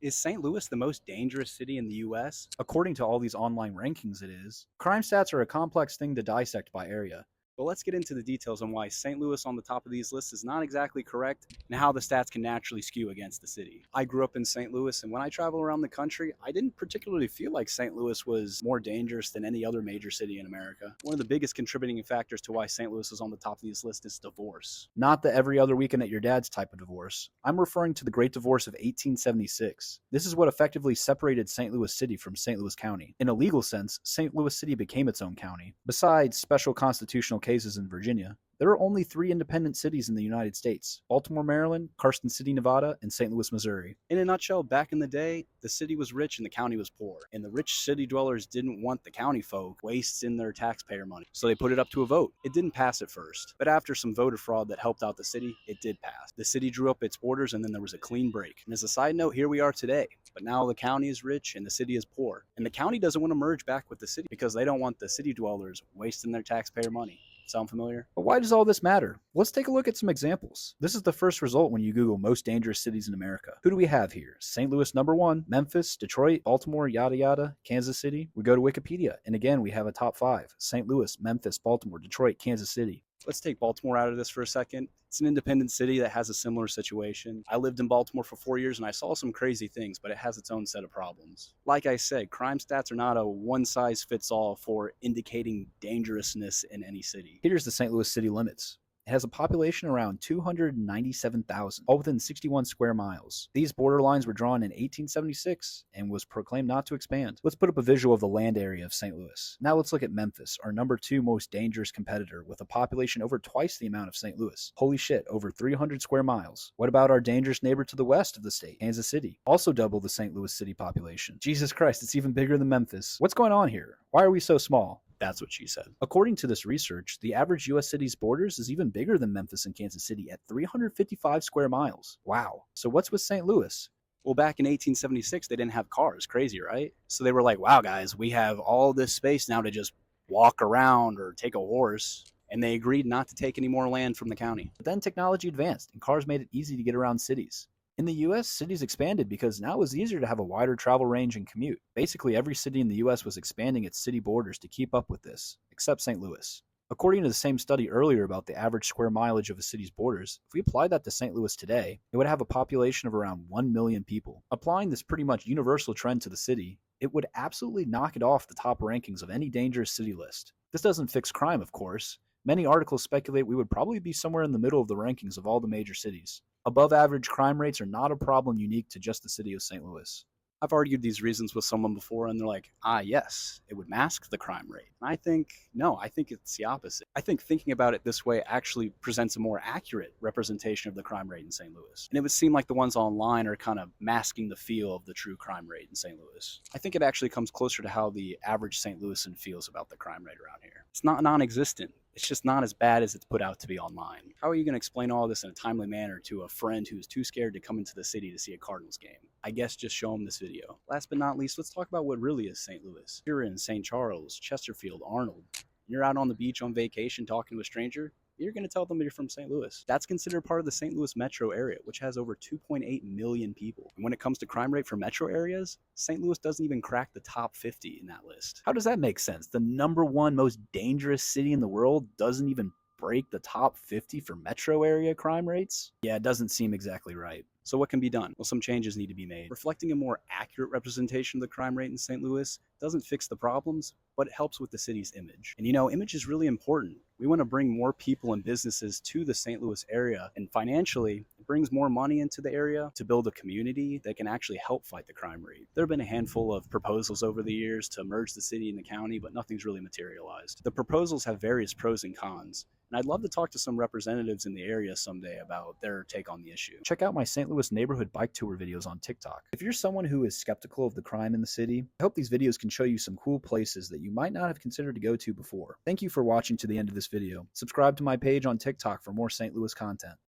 Is St. Louis the most dangerous city in the US? According to all these online rankings, it is. Crime stats are a complex thing to dissect by area. But let's get into the details on why St. Louis on the top of these lists is not exactly correct and how the stats can naturally skew against the city. I grew up in St. Louis, and when I travel around the country, I didn't particularly feel like St. Louis was more dangerous than any other major city in America. One of the biggest contributing factors to why St. Louis is on the top of these lists is divorce. Not the every other weekend at your dad's type of divorce. I'm referring to the Great Divorce of 1876. This is what effectively separated St. Louis City from St. Louis County. In a legal sense, St. Louis City became its own county. Besides special constitutional cases in Virginia, there are only 3 independent cities in the United States: Baltimore, Maryland, Carson City, Nevada, and St. Louis, Missouri. In a nutshell, back in the day, the city was rich and the county was poor. And the rich city dwellers didn't want the county folk wasting their taxpayer money. So they put it up to a vote. It didn't pass at first. But after some voter fraud that helped out the city, it did pass. The city drew up its borders and then there was a clean break. And as a side note, here we are today. But now the county is rich and the city is poor. And the county doesn't want to merge back with the city because they don't want the city dwellers wasting their taxpayer money. Sound familiar? But why does all this matter? Let's take a look at some examples. This is the first result when you Google most dangerous cities in America. Who do we have here? St. Louis number 1, Memphis, Detroit, Baltimore, yada yada, Kansas City. We go to Wikipedia, and again we have a top 5. St. Louis, Memphis, Baltimore, Detroit, Kansas City. Let's take Baltimore out of this for a second. It's an independent city that has a similar situation. I lived in Baltimore for 4 years and I saw some crazy things, but it has its own set of problems. Like I said, crime stats are not a one-size-fits-all for indicating dangerousness in any city. Here's the St. Louis city limits. It has a population around 297,000, all within 61 square miles. These border lines were drawn in 1876 and was proclaimed not to expand. Let's put up a visual of the land area of St. Louis. Now let's look at Memphis, our number 2 most dangerous competitor, with a population over twice the amount of St. Louis. Holy shit, over 300 square miles. What about our dangerous neighbor to the west of the state, Kansas City? Also double the St. Louis city population. Jesus Christ, it's even bigger than Memphis. What's going on here? Why are we so small? That's what she said. According to this research, the average U.S. city's borders is even bigger than Memphis and Kansas City at 355 square miles. Wow. So what's with St. Louis? Well, back in 1876, they didn't have cars. Crazy, right? So they were like, wow, guys, we have all this space now to just walk around or take a horse. And they agreed not to take any more land from the county. But then technology advanced and cars made it easy to get around cities. In the US, cities expanded because now it was easier to have a wider travel range and commute. Basically, every city in the US was expanding its city borders to keep up with this, except St. Louis. According to the same study earlier about the average square mileage of a city's borders, if we applied that to St. Louis today, it would have a population of around 1 million people. Applying this pretty much universal trend to the city, it would absolutely knock it off the top rankings of any dangerous city list. This doesn't fix crime, of course. Many articles speculate we would probably be somewhere in the middle of the rankings of all the major cities. Above average crime rates are not a problem unique to just the city of St. Louis. I've argued these reasons with someone before, and they're like, yes, it would mask the crime rate. And I think, no, I think it's the opposite. I think thinking about it this way actually presents a more accurate representation of the crime rate in St. Louis. And it would seem like the ones online are kind of masking the feel of the true crime rate in St. Louis. I think it actually comes closer to how the average St. Louisan feels about the crime rate around here. It's not non-existent. It's just not as bad as it's put out to be online. How are you going to explain all this in a timely manner to a friend who's too scared to come into the city to see a Cardinals game? I guess just show them this video. Last but not least, let's talk about what really is St. Louis. You're in St. Charles, Chesterfield, Arnold. You're out on the beach on vacation talking to a stranger. You're going to tell them you're from St. Louis. That's considered part of the St. Louis metro area, which has over 2.8 million people. And when it comes to crime rate for metro areas, St. Louis doesn't even crack the top 50 in that list. How does that make sense? The number 1 most dangerous city in the world doesn't even break the top 50 for metro area crime rates? Yeah, it doesn't seem exactly right. So what can be done? Well, some changes need to be made. Reflecting a more accurate representation of the crime rate in St. Louis doesn't fix the problems, but it helps with the city's image. And image is really important. We want to bring more people and businesses to the St. Louis area, and financially, it brings more money into the area to build a community that can actually help fight the crime rate. There have been a handful of proposals over the years to merge the city and the county, but nothing's really materialized. The proposals have various pros and cons, and I'd love to talk to some representatives in the area someday about their take on the issue. Check out my St. Louis neighborhood bike tour videos on TikTok. If you're someone who is skeptical of the crime in the city, I hope these videos can show you some cool places that you might not have considered to go to before. Thank you for watching to the end of this video. Subscribe to my page on TikTok for more St. Louis content.